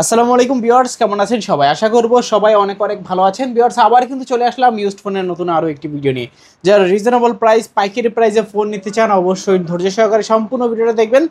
আসসালামু আলাইকুম ভিউয়ার্স, কেমন আছেন সবাই? আশা করব সবাই অনেক অনেক ভালো আছেন। ভিউয়ার্স, আবার কিন্তু চলে আসলাম ইউজড ফোনের নতুন আরো একটি ভিডিও নিয়ে। যারা রিজনেবল প্রাইস, পাইকারি প্রাইসে ফোন নিতে চান অবশ্যই ধৈর্য সহকারে সম্পূর্ণ ভিডিওটা দেখবেন।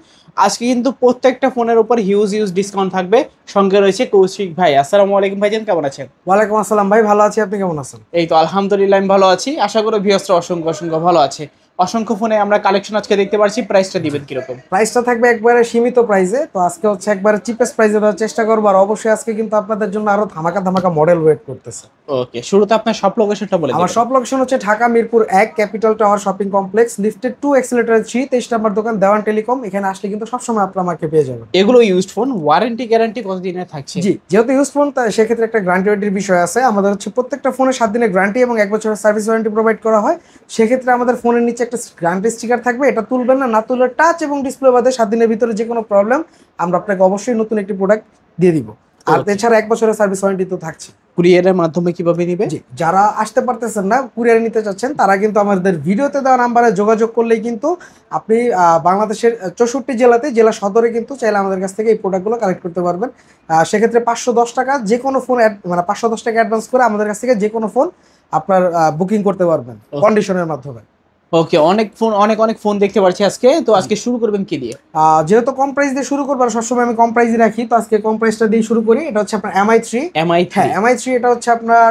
আজকে কিন্তু প্রত্যেকটা ফোনের উপর হিউজ ডিসকাউন্ট থাকবে। সঙ্গে রয়েছে কৌশিক ভাই। আসসালামু আলাইকুম ভাইজান, কেমন আছেন? ওয়ালাইকুম আসসালাম ভাই, ভালো আছি। আপনি কেমন আছেন? এই তো আলহামদুলিল্লাহ আমি ভালো আছি। আশা করি ভিউয়ার্সরা অসংখ্য ভালো আছে। অসংখ্য ফোনে আমরা কালেকশন আজকে দেখতে পাচ্ছি। প্রাইসটা দিবেন কিরকম? প্রাইসটা থাকবে একবারে সীমিত প্রাইসে। তো আজকে হচ্ছে একবারে চিপেস্ট প্রাইসে দেওয়ার চেষ্টা করবো। আর অবশ্যই আজকে কিন্তু আপনাদের জন্য আরো ধামাকা মডেল ওয়েট করতেছে। ওকে, শুরুতে আপনার সব লোকেশনটা বলে আমার দিবেন। সব লোকেশন হচ্ছে Dhaka Mirpur 1 capital tower shopping complex, lifted 2 escalator 3, 23 নম্বর দোকান, দেওয়ান টেলিকম। এখানে আসলে কিন্তু সবসময় আপনারা আমাকে পেয়ে যাবেন। এগুলো ইউজড ফোন, ওয়ারেন্টি গ্যারান্টি কতদিনের থাকছে? জি, যেহেতু ইউজ ফোন তাই সেক্ষেত্রে একটা গ্যারান্টির বিষয় আছে। আমাদের হচ্ছে প্রত্যেকটা ফোনে 7 দিনের গ্যারান্টি এবং 1 বছরের সার্ভিস ওয়ারেন্টি প্রোভাইড করা হয়। সেক্ষেত্রে আমাদের ফোনের নিচে একটা গ্যারান্টি স্টিকার থাকবে, এটা তুলবেন না তুললে টাচ এবং ডিসপ্লে বাদে 7 দিনের ভিতরে যে কোনো প্রবলেম আমরা আপনাকে অবশ্যই নতুন একটি প্রোডাক্ট দিয়ে দিব। আর এছাড়া 1 বছরের সার্ভিস ওয়ারেন্টি তো থাকছে। কুরিয়ারের মাধ্যমে কিভাবে নিবে? জি, যারা আসতে পারতেছেন না, কুরিয়ারে নিতে চাচ্ছেন, তারা কিন্তু আমাদের ভিডিওতে দেওয়া নাম্বারে যোগাযোগ করলেই কিন্তু আপনি বাংলাদেশের 64 জেলাতে, জেলা সদরে কিন্তু চাইলে আমাদের কাছ থেকে এই প্রোডাক্টগুলো কালেক্ট করতে পারবেন। সেক্ষেত্রে 510 টাকা যে কোনো ফোন, মানে 510 টাকা অ্যাডভান্স করে আমাদের কাছ থেকে যে কোনো ফোন আপনার বুকিং করতে পারবেন কন্ডিশনের মাধ্যমে। ওকে, অনেক ফোন দেখতে পাচ্ছি আজকে। তো আজকে শুরু করবেন কি দিয়ে? যেহেতু কম প্রাইস দিয়ে শুরু করবো, আর সবসময় আমি কম প্রাইসই রাখি, তো আজকে কম প্রাইসটা দিয়ে শুরু করি। এটা হচ্ছে আপনার MI3। হ্যাঁ, MI3 এটা হচ্ছে আপনার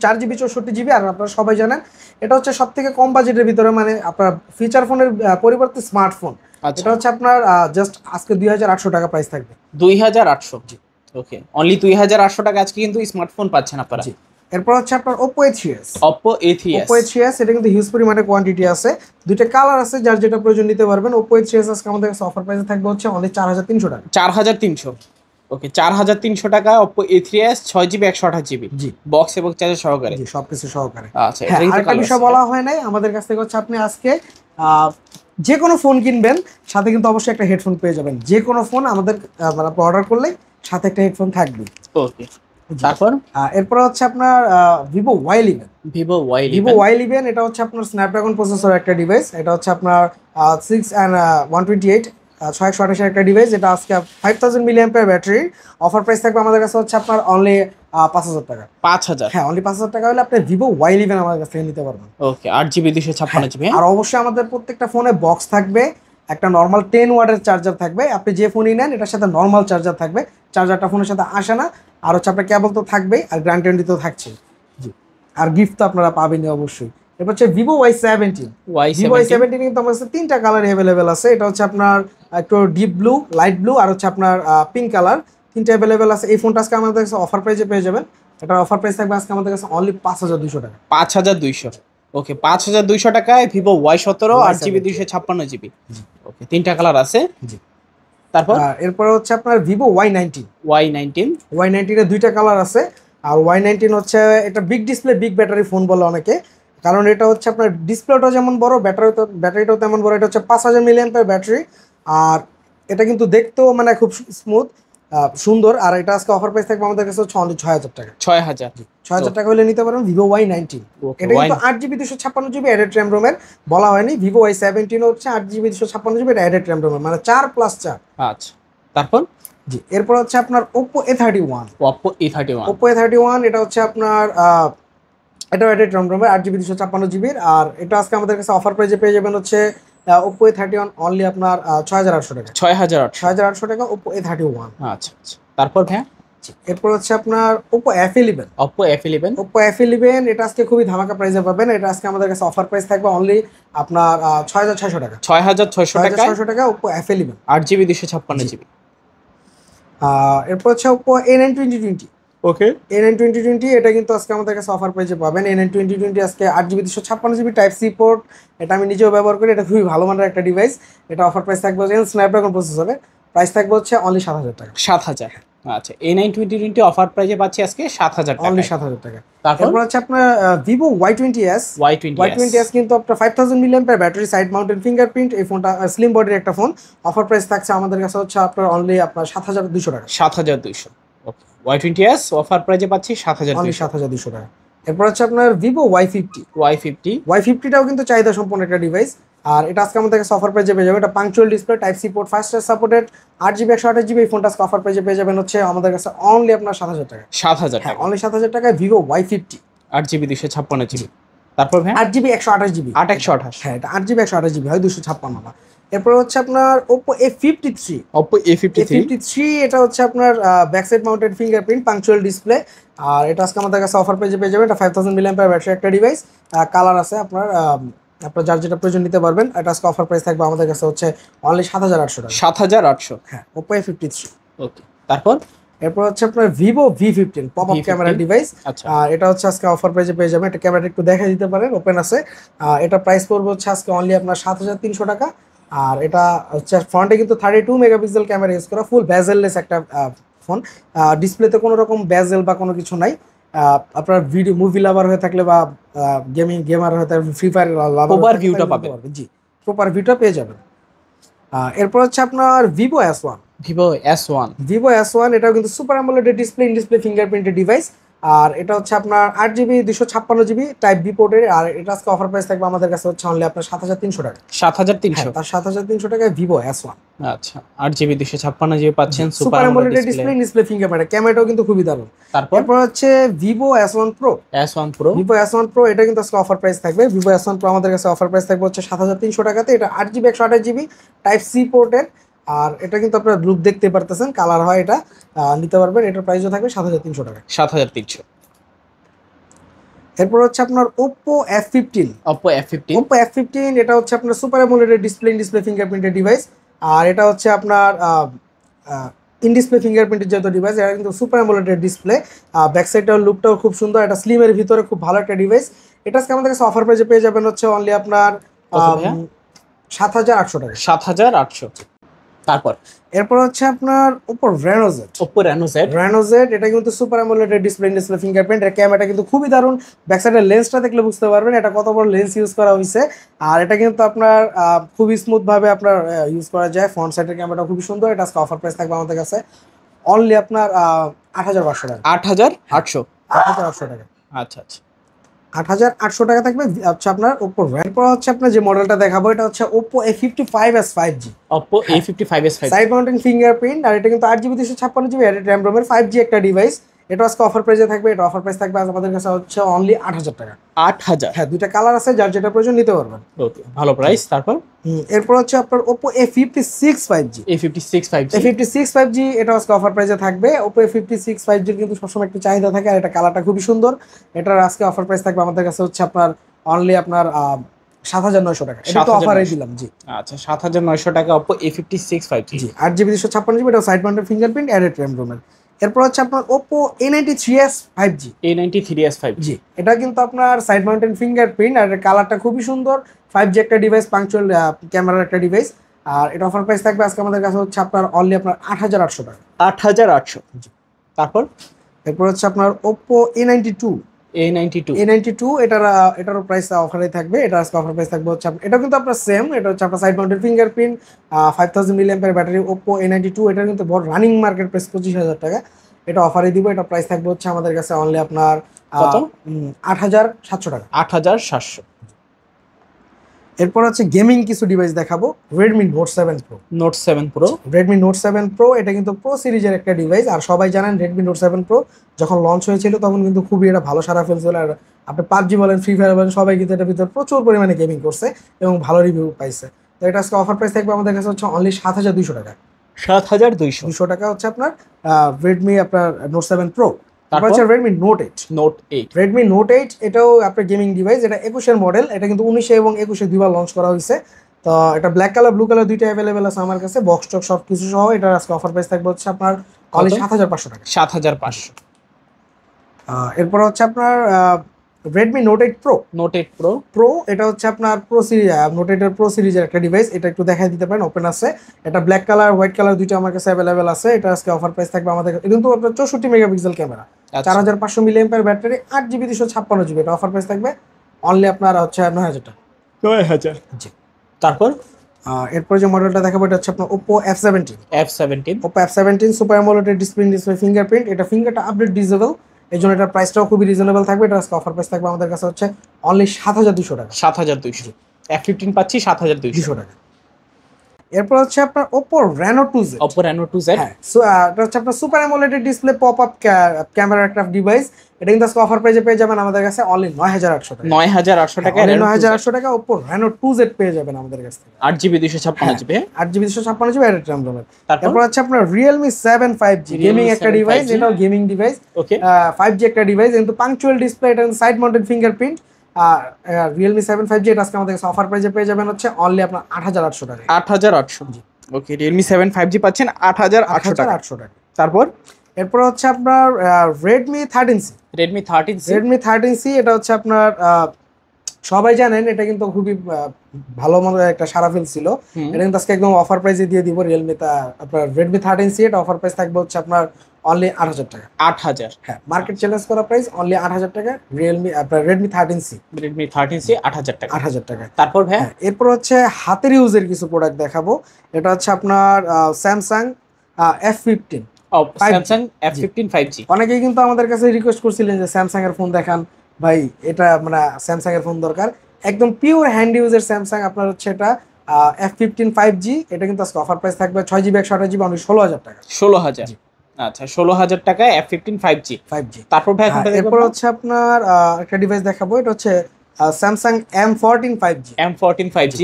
4GB 64GB। আর আপনারা সবাই জানেন এটা হচ্ছে সব থেকে কম বাজেটের ভিতরে, মানে আপনার ফিচার ফোনের পরিবর্তে স্মার্টফোন। এটা হচ্ছে আপনার জাস্ট আজকে 2800 টাকা প্রাইস থাকবে। 2800? জি। ওকে, অনলি 2800 টাকা আজকে কিন্তু স্মার্টফোন পাচ্ছেন আপনারা। জি। এরপর হচ্ছে আপনার Oppo A3s। Oppo A3s এটা কিন্তু হিউজ পরিমাণে কোয়ান্টিটি আছে, দুইটা কালার আছে, যার যেটা প্রয়োজন নিতে পারবেন। Oppo A3s আজকে আমাদের কাছে অফার প্রাইসে থাকবে হচ্ছে অনলি 4300 টাকা। 4300? ওকে, 4300 টাকা Oppo A3s 6GB 128GB। জি, বক্স এবং চার্জার সহকারে। জি, সবকিছু সহকারে। আচ্ছা, হ্যাঁ, আরেকটা বিষয় বলা হয় নাই, আমাদের কাছ থেকে হচ্ছে আপনি আজকে যে কোনো ফোন কিনবেন সাথে কিন্তু অবশ্যই একটা হেডফোন পেয়ে যাবেন। যে কোনো ফোন আমাদের মানে অর্ডার করলে সাথে একটা হেডফোন থাকবে। ওকে, তারপর এরপর হচ্ছে আপনার Vivo Y11। এটা হচ্ছে আপনার স্ন্যাপড্রাগন প্রসেসর একটা ডিভাইস। এটা হচ্ছে আপনার 6 and 128 628 একটা ডিভাইস। এটা আজকে 5000 mAh ব্যাটারি। অফার প্রাইস থাকবে আমাদের কাছে হচ্ছে আপনার অনলি 5000 টাকা। 5000? হ্যাঁ, অনলি 5000 টাকা হলে আপনি Vivo Y11 আমাদের কাছ থেকে নিতে পারবেন। ওকে, 8GB 256GB। আর অবশ্যই আমাদের প্রত্যেকটা ফোনে বক্স থাকবে, একটা নর্মাল 10 ওয়াটের চার্জার থাকবে। আপনি যে ফোনই নেন এটার সাথে নর্মাল চার্জার থাকবে, চার্জারটা ফোনের সাথে আসে না। আর হচ্ছে আপনার কেবল তো থাকবেই, আর গ্যারান্টি তো থাকছে। জি, আর গিফট তো আপনারা পাবেনই অবশ্যই। এরপর হচ্ছে Vivo Y17। Vivo Y17 কিন্তু আমার কাছে 3টা কালার অ্যাভেলেবেল আছে। এটা হচ্ছে আপনার একটু ডিপ ব্লু, লাইট ব্লু, আর হচ্ছে আপনার পিঙ্ক কালার, 3টা অ্যাভেলেবেল আছে। এই ফোনটা আজকে আমাদের কাছে অফার প্রাইসে পেয়ে যাবেন। এটার অফার প্রাইস থাকবে আজকে আমাদের কাছে অনলি 5200 টাকা। 5200? ওকে, 5200 টাকায় Vivo Y17 8GB 256GB। ওকে, 3টা কালার আছে। জি, তারপর এরপর হচ্ছে আপনার Vivo Y19 এর 2টা কালার আছে। আর Y19 হচ্ছে এটা big display big battery phone বলে অনেকে, কারণ এটা হচ্ছে আপনার ডিসপ্লেটা যেমন বড়, ব্যাটারিটাও তেমন বড়। এটা হচ্ছে 5000 mAh ব্যাটারি। আর এটা কিন্তু দেখতেও মানে খুব স্মুথ, সুন্দর। আর এটা আজকে অফার প্রাইস থাকবে আমাদের কাছে হচ্ছে অনলি 6000 টাকা। 6000 টাকা হলে নিতে পারবেন Vivo Y19। এটা কিন্তু 8GB 256GB অ্যাডেড র্যাম রোমের, বলা হয়নি। Vivo Y17 হচ্ছে 8GB 256GB অ্যাডেড র্যাম রোমের, মানে 4+4। আচ্ছা, তারপর জি, এরপর হচ্ছে আপনার Oppo A31। Oppo A31 এটা হচ্ছে আপনার এটা অ্যাডেড র্যাম রোমের 8GB 256GB। আর এটা আজকে আমাদের কাছে অফার প্রাইসে পেয়ে যাবেন হচ্ছে Oppo A31 অনলি আপনার 6800 টাকা। 6800 টাকা Oppo A31। আচ্ছা, তারপর ভাই এরপর হচ্ছে আপনার Oppo F11। এটা আজকে খুবই ধামাকা প্রাইসে পাবেন। এটা আজকে আমাদের কাছে অফার প্রাইস থাকবে অনলি আপনার 6600 টাকা। 6600 টাকা Oppo F11 8GB 256GB। এরপর হচ্ছে Oppo A9 2020। ওকে, A9 2020 এটা কিন্তু আজকে আমাদের কাছে অফার প্রাইসে পাবেন। A9 2020 আজকে 8GB 256GB type C port. এটা আমি নিজেও ব্যবহার করি, এটা খুবই ভালো মানের একটা ডিভাইস। এটা অফার প্রাইস থাকবে স্ন্যাপড্রাগন প্রসেসরে, প্রাইস থাকবে হচ্ছে অনলি 7000 টাকা। 7000? আচ্ছা, A9 2020 অফার প্রাইসে পাচ্ছি আজকে 7000 টাকা, অনলি 7000 টাকা। তারপর এরপর হচ্ছে আপনার Vivo Y20s কিন্তু আপনার 5000 mAh battery, side mounted fingerprint. এই ফোনটা স্লিম বডির একটা ফোন। অফার প্রাইস থাকছে আমাদের কাছে হচ্ছে আপনার অনলি আপনার 7200 টাকা। 7200? ওকে, Y20s অফার প্রাইসে পাচ্ছি 7200 টাকা। এরপর হচ্ছে আপনার Vivo Y50। Y50 টাও কিন্তু চাহিদা সম্পন্ন একটা ডিভাইস। আর এটা আজকে আমাদের কাছে অফার প্রাইজে পেয়ে যাবে। এটা punctual display, type C port, fast charge supported, 8GB 128GB। এই ফোনটা আজকে অফার প্রাইজে পেয়ে যাবেন হচ্ছে আমাদের কাছে অনলি আপনার 7,000 টাকা। 7,000 হ্যাঁ, টাকা, অনলি 7,000 টাকায় ভিভো Y50 8GB 256GB। তারপর ভাই 8GB 128GB। 8/128। হ্যাঁ, এটা 8GB 128GB হয়, 256 না। এরপর হচ্ছে আপনার Oppo A53। Oppo A53। এটা হচ্ছে আপনার back side mounted fingerprint, punctual display. আর এটা আজকে আমাদের কাছে অফার পেজে পেয়ে যাবেন। এটা 5000 mAh ব্যাটারি একটা ডিভাইস, কালার আছে আপনার আপনার যার যেটা প্রয়োজন নিতে পারবেন। এটা আজকে অফার প্রাইস থাকবে আমাদের কাছে হচ্ছে অনলি 7,800 টাকা। 7,800। হ্যাঁ, Oppo A53। ওকে, তারপর এরপর হচ্ছে আপনার Vivo V15 pop up V15 camera device. আচ্ছা, আর এটা হচ্ছে আজকে অফার প্রাইসে পেয়ে যাবেন। এটা ক্যামেরাটা একটু দেখাই দিতে পারেন, ওপেন আছে। এটা প্রাইস পড়বে হচ্ছে আজকে অনলি আপনার 7,300 টাকা। আর এটা হচ্ছে ফ্রন্টে কিন্তু 32 মেগাপিক্সেল ক্যামেরা ইউজ করা, ফুল বেজেললেস একটা ফোন। ডিসপ্লেতে কোনো রকম বেজেল বা কোনো কিছু নাই। আপনার ভিডিও মুভি লাভার হয়ে থাকলে বা গেমার হয়ে থাকলে, ফ্রি ফায়ার লাভার প্রপার ভিউটা পাবেন। জি, প্রপার ভিউটা পেয়ে যাবেন। এরপর হচ্ছে আপনার Vivo S1। Vivo S1। Vivo S1 এটাও কিন্তু super AMOLED display, in display fingerprinted device. আর এটা হচ্ছে আপনার 8GB 256GB টাইপ বি পোর্টের। আর এটা আজকে অফার প্রাইস থাকবে আমাদের কাছে হচ্ছে অনলি আপনার 7,300 টাকা। 7,300। তার 7,300 টাকায় Vivo S1। আচ্ছা, 8GB 256GB পাচ্ছেন, super AMOLED display, in display fingerprint, ক্যামেরাটাও কিন্তু খুবই দারুণ। তারপর হচ্ছে Vivo S1 Pro। Vivo S1 Pro এটা কিন্তু আজকে অফার প্রাইস থাকবে। Vivo S1 Pro আমাদের কাছে অফার প্রাইস থাকবে হচ্ছে 7,300 টাকাতে। এটা 8GB 128GB টাইপ সি পোর্টের। আর এটা কিন্তু আপনারা লুক দেখতে পারতেছেন, কালার হয়, এটা নিতে পারবেন। এটার প্রাইসও থাকবে 7,300 টাকা। 7,300। এরপর হচ্ছে আপনার Oppo F15। Oppo F15। Oppo F15 এটা হচ্ছে আপনার super AMOLED display, in display fingerprinted device. আর এটা হচ্ছে আপনার ইন ডিসপ্লে ফিঙ্গারপ্রিন্টের যেহেতু ডিভাইস, এটা কিন্তু সুপার অ্যামোলেড ডিসপ্লে। ব্যাক সাইডটার লুকটাও খুব সুন্দর, এটা স্লিমের ভিতরে খুব ভালো একটা ডিভাইস। এটা আজকে আমাদের কাছে অফার প্রাইসে পেয়ে যাবেন হচ্ছে অনলি আপনার 7,800 টাকা। 7,800। তারপর এরপর হচ্ছে আপনার Oppo Reno Z। Reno Z এটা কিন্তু super AMOLED display, in display fingerprint. এর ক্যামেরাটা কিন্তু খুবই দারুণ। ব্যাক সাইডের লেন্সটা দেখলে বুঝতে পারবেন এটা কত বড় লেন্স ইউজ করা হয়েছে। আর এটা কিন্তু আপনার খুবই স্মুথ ভাবে আপনার ইউজ করা যায়। ফ্রন্ট সাইডের ক্যামেরাটা খুবই সুন্দর। এটা আজকে অফার প্রাইস থাকবে আমাদের কাছে অনলি আপনার 8,500 টাকা। 8,800। 8,800 টাকা। আচ্ছা আচ্ছা, 8,800 টাকা থাকবে হচ্ছে আপনার Oppo Reno। এরপর হচ্ছে আপনার যে মডেলটা দেখাবো এটা হচ্ছে Oppo A55s 5G। Oppo A55s 5G। Side mounted fingerprint. আর এটা কিন্তু 8GB 256GB RAM ROM এর 5G একটা ডিভাইস। এটা আজকে অফার প্রাইসে থাকবে। এটা অফার প্রাইস থাকবে আমাদের কাছে হচ্ছে অনলি 8,000 টাকা। 8,000। হ্যাঁ, দুইটা কালার আছে, যার যেটা প্রয়োজন নিতে পারবেন। ওকে, ভালো প্রাইস। তারপর এরপর হচ্ছে আপনার Oppo A56 5G। A56 5G। A56 5G এটা আজকে অফার প্রাইসে থাকবে। Oppo A56 5G এর কিন্তু সবসময় একটা চাহিদা থাকে। আর এটা কালারটা খুবই সুন্দর। এটার আজকে অফার প্রাইস থাকবে আমাদের কাছে হচ্ছে আপনার অনলি আপনার 7,900 টাকা। এটা তো অফারে দিলাম। জি, আচ্ছা, 7,900 টাকা Oppo A56 5G। জি, 8GB 256GB এটা side mounted fingerprint, added RAM ROM এর। এরপর হচ্ছে আপনার Oppo A93s 5G। A93s 5G। জি, এটা কিন্তু আপনার সাইড মাউন্টেন ফিঙ্গারপ্রিন্ট। আর এর কালারটা খুবই সুন্দর। 5G একটা ডিভাইস, পাংচুয়াল ক্যামেরার একটা ডিভাইস। আর এটা অফার প্রাইস থাকবে আজকে আমাদের কাছে হচ্ছে আপনার অনলি আপনার 8,800 টাকা। 8,800। তারপর এরপর হচ্ছে আপনার Oppo A92। A92 এটারও প্রাইস অফারে থাকবে। এটা আজকে অফার প্রাইস থাকবে হচ্ছে এটা কিন্তু আপনার সেম। এটা হচ্ছে আপনার side mounted fingerprint, 5000 mAh battery. Oppo A92 এটার কিন্তু বড় রানিং মার্কেট প্রাইস 25,000 টাকা। এটা অফারে দিব। এটা প্রাইস থাকবে হচ্ছে আমাদের কাছে অনলি আপনার কত? 8,700 টাকা। 8,700। এরপর হচ্ছে গেমিং কিছু ডিভাইস দেখাবো। Redmi Note 7 Pro। Redmi Note 7 Pro এটা কিন্তু প্রো সিরিজের একটা ডিভাইস। আর সবাই জানেন Redmi Note 7 Pro যখন লঞ্চ হয়েছিল তখন কিন্তু খুবই এটা ভালো সাড়া ফেলছিল। আর আপনি PUBG বলেন, ফ্রি ফায়ার বলেন, সবাই কিন্তু এটার ভিতর প্রচুর পরিমাণে গেমিং করছে এবং ভালো রিভিউ পাইছে। তো এটা আজকে অফার প্রাইস থাকবে আমাদের কাছে হচ্ছে অনলি 7,200 টাকা। 7,200 টাকা হচ্ছে আপনার Redmi আপনার Note 7 Pro। তারপর তারপর হচ্ছে Redmi Note 8। Redmi Note 8 এটাও আপনার গেমিং ডিভাইস। এটা 21 মডেল। এটা কিন্তু 19 এবং 21 দুইবার লঞ্চ করা হয়েছে। তো এটা ব্ল্যাক কালার, ব্লু কালার দুইটা অ্যাভেলেবেল আছে আমার কাছে, বক্স টক সব কিছু সহ। এটার আজকে অফার প্রাইস থাকবে হচ্ছে আপনার অনলি 7,500 টাকা। 7,500। এরপর হচ্ছে আপনার Redmi Note 8 Pro। এটা হচ্ছে আপনার প্রো সিরিজ, Note 8 এর প্রো সিরিজের একটা ডিভাইস। এটা একটু দেখাই দিতে পারেন, ওপেন আছে। এটা ব্ল্যাক কালার, হোয়াইট কালার দুইটা আমার কাছে অ্যাভেলেবেল আছে। এটা আজকে অফার প্রাইস থাকবে আমাদের কাছে। কিন্তু আপনার 64 megapixel camera, 4,500 mAh battery, 8GB 256GB। এটা অফার প্রাইস থাকবে অনলি আপনার হচ্ছে 9,000 টাকা। 9,000। তারপর এরপর যে মডেলটা দেখাবো এটা হচ্ছে আপনার Oppo F17। Oppo F17 super AMOLED display fingerprint. এটা ফিঙ্গারটা আপডেট ডিসেবল, এই জন্য এটার প্রাইসটাও খুবই রিজনেবল থাকবে। এটা আজকে অফার প্রাইস থাকবে আমাদের কাছে হচ্ছে অনলি 7,200 টাকা। 7,200। F15 পাচ্ছি 7200 টাকা। এরপর হচ্ছে আপনার Oppo Reno 2Z। Oppo Reno 2Z, হ্যাঁ, সো এটা হচ্ছে আপনার super AMOLED display pop up camera একটা ডিভাইস। এটা কিন্তু আজকে অফার প্রাইসে পেয়ে যাবেন আমাদের কাছে অনলি 9800 টাকা। 9800 টাকা, 9800 টাকা Oppo Reno 2Z পেয়ে যাবেন আমাদের কাছে। 8GB 256GB, 8GB 256GB এর RAM রয়েছে। তারপর এরপর হচ্ছে আপনার Realme 7 5G গেমিং একটা ডিভাইস, এটাও গেমিং ডিভাইস। ওকে, 5G একটা ডিভাইস, কিন্তু পাংচুয়াল ডিসপ্লে, এটা সাইড মাউন্টেড ফিঙ্গারপ্রিন্ট। আর Realme 7 5G এটা আজকে আমাদের কাছে অফার প্রাইসে পেয়ে যাবেন হচ্ছে অনলি আপনার 8800 টাকা। 8800। ওকে, Realme 7 5G পাচ্ছেন 8800 টাকা। তারপর এরপর হচ্ছে আপনার Redmi 13C। Redmi 13C, Redmi 13C এটা হচ্ছে আপনার সবাই জানেন এটা কিন্তু খুবই ভালো মতো একটা সারা ফেলছিল। এটা কিন্তু আজকে একদম অফার প্রাইসে দিয়ে দিব Realme আপনার Redmi 13C। এটা অফার প্রাইস থাকবে হচ্ছে আপনার অনলি 8000 টাকা। 8000, হ্যাঁ, মার্কেট চ্যালেঞ্জ করা প্রাইস অনলি 8000 টাকা। Realme আপনার Redmi 13C, Redmi 13C 8000 টাকা। 8000 টাকা। তারপর ভাই এরপর হচ্ছে হাতের ইউজের কিছু প্রোডাক্ট দেখাবো। এটা হচ্ছে আপনার Samsung F15, Samsung F15 5G। অনেকেই কিন্তু আমাদের কাছে রিকোয়েস্ট করছিলেন যে স্যামসাং এর ফোন দেখান ভাই, এটা মানে স্যামসাং এর ফোন দরকার। একদম পিওর হ্যান্ড ইউজের স্যামসাং আপনার হচ্ছে এটা F15 5G। এটা কিন্তু আজকে অফার প্রাইস থাকবে 6GB 128GB অনলি 16000 টাকা। 16000, আচ্ছা 16000 টাকায় F15 5G। তারপর ভাই কোনটা দেখব? এরপর হচ্ছে আপনার একটা ডিভাইস দেখাবো। এটা হচ্ছে Samsung M14 5G। M14 5G,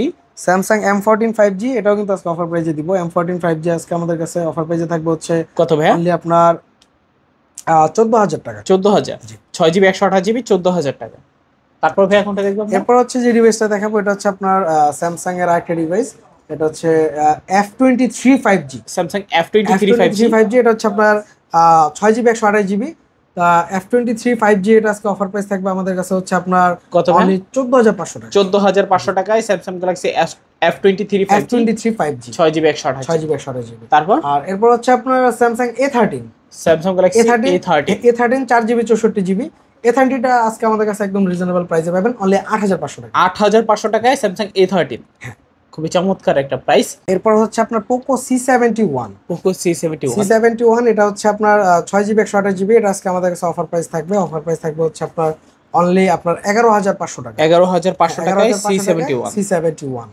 Samsung M14 5G এটাও কিন্তু আজকে অফার প্রাইসে দিব। M14 5G আজকে আমাদের কাছে অফার প্রাইসে থাকবে হচ্ছে কত ভাই? অনলি আপনার 14000 টাকা। 14000, 6GB 128GB 14000 টাকা। তারপর ভাই কোনটা দেখব? এরপর হচ্ছে যে ডিভাইসটা দেখাবো এটা হচ্ছে আপনার স্যামসাং এর আরেকটা ডিভাইস। এটা হচ্ছে F23 5G। Samsung F23 5G, এটা হচ্ছে আপনার 6GB 128GB। F23 5G এটা আজকে অফার প্রাইস থাকবে আমাদের কাছে হচ্ছে আপনার কত ভাই? অনলি 14500 টাকা। 14500 টাকায় Samsung Galaxy F23 5G 6GB 128GB। 6GB 128GB। তারপর আর এরপর হচ্ছে আপনার Samsung A13। Samsung Galaxy A13 4GB 64GB। A13টা আজকে আমাদের কাছে একদম রিজনেবল প্রাইসে পাবেন অনলি 8500 টাকা। 8500 টাকায় Samsung A13, খুবই চমৎকার একটা প্রাইস। এরপর হচ্ছে আপনার Poco C71। Poco C71, C71 এটা হচ্ছে আপনার 6GB 128GB। এটা আজকে আমাদের কাছে অফার প্রাইস থাকবে হচ্ছে আপনার অনলি আপনার 11500 টাকা। 11500 টাকায় C71।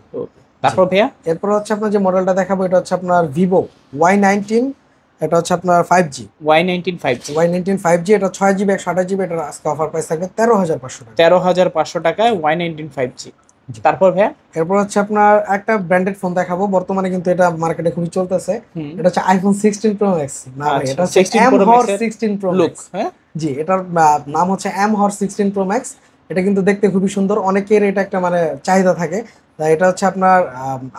তারপর ভাইয়া এরপর হচ্ছে আপনার যে মডেলটা দেখাবো এটা হচ্ছে আপনার Vivo Y19। এটা হচ্ছে আপনার 5G Y19 5G, এটা 6GB 128GB। এটা আজকে অফার প্রাইস থাকবে 13500 টাকা। 13500 টাকায় Y19 5G। তারপর ভাইয়া এরপর হচ্ছে আপনার একটা ব্র্যান্ডেড ফোন দেখাবো, বর্তমানে কিন্তু এটা মার্কেটে খুবই চলতেছে। এটা হচ্ছে iPhone 16 Pro Max। না ভাই, এটা হচ্ছে M-Hor 16 Pro Max। হ্যাঁ জি, এটার নাম হচ্ছে M-Hor 16 Pro Max। এটা কিন্তু দেখতে খুবই সুন্দর, অনেকের এটা একটা মানে চাহিদা থাকে। তাই এটা হচ্ছে আপনার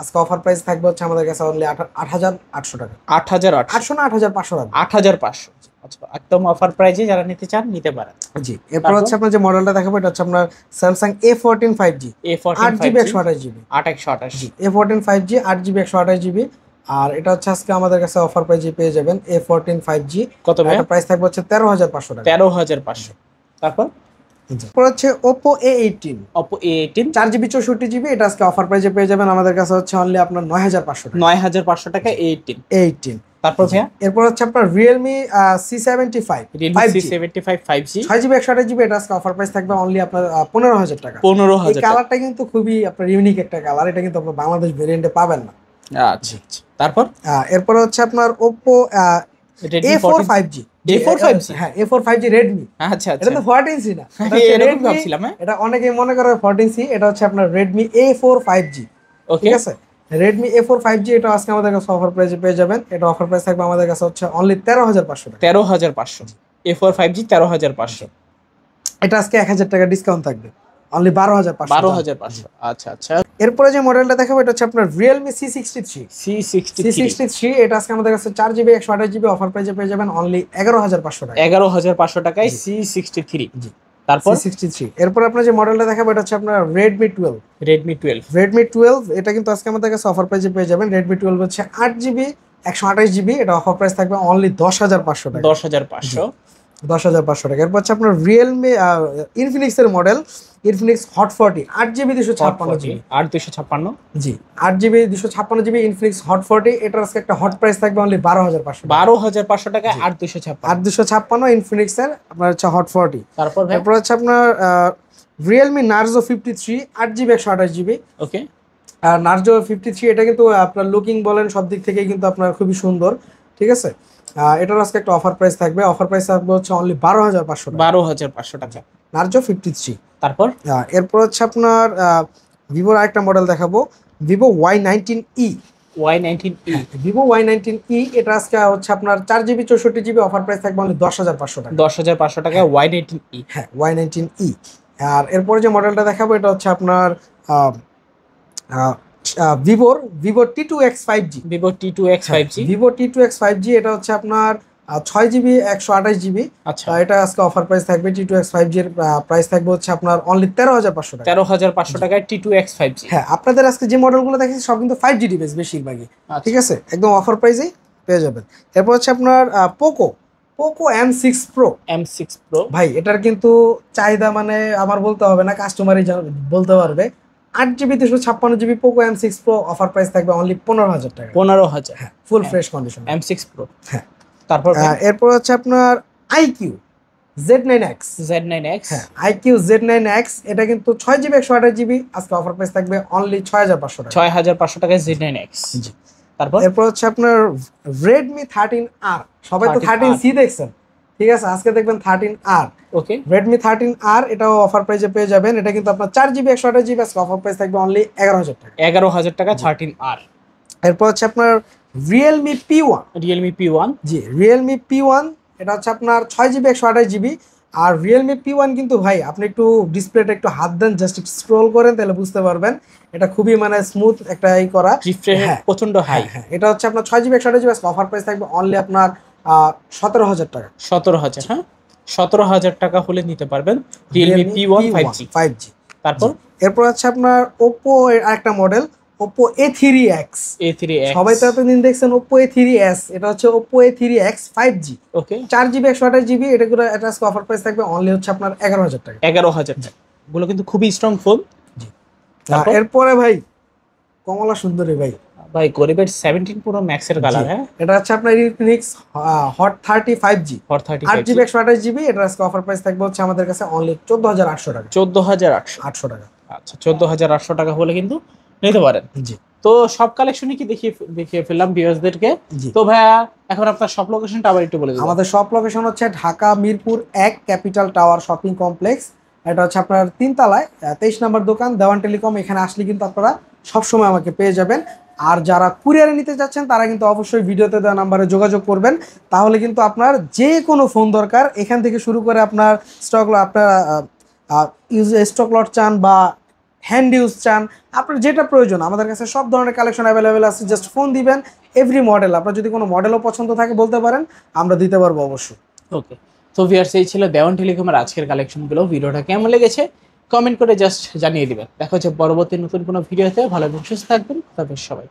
আজকে অফার প্রাইস থাকবে হচ্ছে আমাদের কাছে অনলি 8800 টাকা। 8800 না 8500 টাকা। 8500, আচ্ছা একদম অফার প্রাইসে যারা নিতে চান নিতে পারেন। জি, এরপর হচ্ছে আপনার যে মডেলটা দেখাবো এটা হচ্ছে আপনার Samsung A14 5G। 8GB 128GB। 828, A14 5G 8GB 128GB। আর এটা হচ্ছে আজকে আমাদের কাছে অফার প্রাইসে পেয়ে যাবেন A14 5G। কত ভাই? এটা প্রাইস থাকবে হচ্ছে 13500 টাকা। 13500। তারপর হচ্ছে Oppo A18। Oppo A18 4GB 64GB। এটা আজকে অফার প্রাইসে পেয়ে যাবেন আমাদের কাছে হচ্ছে অনলি আপনার 9500 টাকা। 9500 টাকা A18। তারপর ভাইয়া এরপর হচ্ছে আপনার Realme C75 5G 6GB 128GB। এটা আজকে অফার প্রাইস থাকবে অনলি আপনার 15000 টাকা। 15000 এই কালারটা কিন্তু খুবই আপনার ইউনিক একটা কালার। এটা কিন্তু আপনার বাংলাদেশ ভেরিয়েন্টে পাবেন না। আচ্ছা, তারপর এরপর হচ্ছে আপনার Oppo A4 5G। হ্যাঁ, A4 5G Redmi। আচ্ছা, এটা তো 14C না, এরকম ভাবছিলাম। এটা অনেকেই মনে করে 14C। এটা হচ্ছে আপনার Redmi A4 5G। ওকে, ঠিক আছে, Redmi A4 5G এটা আজকে আমাদের কাছে অফার প্রাইসে পেয়ে যাবেন। এটা অফার প্রাইস থাকবে আমাদের কাছে হচ্ছে অনলি 13500 টাকা। 13500, A4 5G 13500। এটা আজকে 1000 টাকা ডিসকাউন্ট থাকবে অনলি 12500। 12500, আচ্ছা আচ্ছা। এরপরে যে মডেলটা দেখাবো এটা হচ্ছে আপনার Realme C63। এটা আজকে আমাদের কাছে 4GB 128GB অফার প্রাইসে পেয়ে যাবেন অনলি 11500 টাকা। 11500 টাকায় C63। জি, তারপর C63। এরপর আপনার যে মডেলটা দেখাবো এটা হচ্ছে আপনার Redmi 12। এটা কিন্তু আজকে আমাদের কাছে অফার প্রাইসে পেয়ে যাবেন। Redmi 12 হচ্ছে 8GB 128GB। এটা অফার প্রাইস থাকবে অনলি 10500 টাকা। 10500। 10,500 টাকা। এরপর হচ্ছে আপনার রিয়েলমি ইনফিনিক্সের model Infinix hot 40 8GB 256GB। 8 256। জি 8GB 256GB ইনফিনিক্স হট 40, এটার আজকে একটা হট প্রাইস থাকবে অনলি 12,500 টাকা। 12,500 টাকায় 8 256। 8 256 ইনফিনিক্সের আপনার হচ্ছে হট 40। তারপর ভাই এরপর হচ্ছে আপনার রিয়েলমি নার্জো 53 8GB 128GB। ওকে। আর নার্জো 53 এটা কিন্তু আপনার লুকিং বলেন সব দিক থেকে কিন্তু আপনার খুবই সুন্দর, ঠিক আছে। এটার আজকে একটা অফার প্রাইস থাকবে, অফার প্রাইস থাকবে হচ্ছে অনলি 12,500 টাকা। 12,500 টাকা। নার্জো 53। তারপর এরপর হচ্ছে আপনার ভিভোর আরেকটা মডেল দেখাবো, Vivo Y19e। Y19e। Vivo Y19e এটা আজকে হচ্ছে আপনার 4GB 64GB, অফার প্রাইস থাকবে অনলি 10,500 টাকা। 10,500 টাকা Y19e। হ্যাঁ Y19e। আর এরপরে যে মডেলটা দেখাবো এটা হচ্ছে আপনার Vivo T2X 5G। Vivo T2X 5G। Vivo T2X 5G এটা হচ্ছে আপনার 6GB 128GB। আচ্ছা। এটা আজকে অফার প্রাইস থাকবে, T2X 5G এর প্রাইস থাকবে হচ্ছে আপনার অনলি 13,500 টাকা। 13,500 টাকায় T2X 5G। হ্যাঁ আপনাদের আজকে যে মডেলগুলো দেখেছি সব কিন্তু 5G ডিভাইস বেশিরভাগই, ঠিক আছে, একদম অফার প্রাইসেই পেয়ে যাবেন। এরপর হচ্ছে আপনার Poco M6 Pro। M6 Pro ভাই এটার কিন্তু চাহিদা মানে আমার বলতে হবে না, কাস্টমারই বলতে পারবে। 8GB 256GB Poco M6 Pro offer price থাকবে অনলি 15,000 টাকা। 15,000। হ্যাঁ full fresh condition M6 Pro। হ্যাঁ। তারপর এরপর হচ্ছে আপনার IQ Z9X। Z9X। হ্যাঁ IQ Z9X এটা কিন্তু 6GB 128GB, আজকে অফার প্রাইস থাকবে অনলি 6,500 টাকা। 6,500 টাকায় Z9X। জি। তারপর এরপর হচ্ছে আপনার Redmi 13R। সবাই তো 13R 13C দেখছেন, ঠিক আছে, আজকে দেখবেন 13R। ওকে। Redmi 13R এটাও অফার প্রাইসে পেয়ে যাবেন। এটা কিন্তু আপনার 4GB 128GB, আজকে অফার প্রাইস থাকবে অনলি 11,000 টাকা। 11,000 টাকা 13R। এরপর হচ্ছে আপনার Realme P1। Realme P1। জি Realme P1 এটা হচ্ছে আপনার 6GB 128GB। আর Realme P1 কিন্তু ভাই আপনি একটু ডিসপ্লেটা একটু হাত দেন, জাস্ট একটু স্ক্রল করেন তাহলে বুঝতে পারবেন এটা খুবই মানে স্মুথ একটা করা, রিফ্রেশ প্রচন্ড হাই। হ্যাঁ এটা হচ্ছে আপনার 6GB 128GB, অফার প্রাইস থাকবে অনলি আপনার 17,000 টাকা। 17,000। হ্যাঁ 17,000 টাকা হলে নিতে পারবেন Realme P1 5G। তারপর এরপর হচ্ছে আপনার Oppo এর আরেকটা মডেল Oppo A3X। সবাই তো এতদিন দেখছেন Oppo A3s, এটা হচ্ছে Oppo A3X 5G। ওকে। 4GB 128GB, এটা আজকে অফার প্রাইস থাকবে অনলি হচ্ছে আপনার 11,000 টাকা। 11,000 টাকা। গুলো কিন্তু খুবই স্ট্রং ফোন। এরপরে ভাই কমলা সুন্দরী ভাই গরিবের 17 Pro Max এর কালার। হ্যাঁ এটা হচ্ছে আপনার Infinix Hot 30 5G। Hot 30 8GB 128GB, এটা আজকে অফার প্রাইস থাকবে হচ্ছে আমাদের কাছে অনলি 14,800 টাকা। 14,800 টাকা। আচ্ছা 14,800 টাকা হলে কিন্তু নিতে পারেন। জি। তো সব কালেকশনই কি দেখিয়ে ফেললাম ভিউয়ার্সদেরকে। তো ভাইয়া এখন আপনার সব লোকেশনটা আবার একটু বলে দিন। আমাদের সব লোকেশন হচ্ছে Dhaka Mirpur 1 capital tower shopping complex. এটা হচ্ছে আপনার 3 তলায় 23 নম্বর দোকান দেওয়ান টেলিকম। এখানে আসলে কিন্তু আপনারা সবসময় আমাকে পেয়ে যাবেন। আর যারা কুরিয়ারে নিতে যাচ্ছেন তারা কিন্তু অবশ্যই ভিডিওতে দেওয়া নাম্বারে যোগাযোগ করবেন, তাহলে কিন্তু আপনার যে কোনো ফোন দরকার এখান থেকে শুরু করে আপনার স্টক লট চান বা হ্যান্ড ইউজ চান, আপনার যেটা প্রয়োজন আমাদের কাছে সব ধরনের কালেকশন অ্যাভেলেবেল আছে। জাস্ট ফোন দিবেন, এভরি মডেল, আপনার যদি কোনো মডেলও পছন্দ থাকে বলতে পারেন, আমরা দিতে পারবো অবশ্যই। ওকে। তো ভিউয়ার্স এই ছিল দেওয়ান টেলিকমের আজকের কালেকশনগুলো। ভিডিওটা কেমন লেগেছে কমেন্ট করে জাস্ট জানিয়ে দিবেন। দেখা হচ্ছে পরবর্তী নতুন কোনো ভিডিওতে। ভালো এবং সুস্থ থাকবেন। তবে সবাই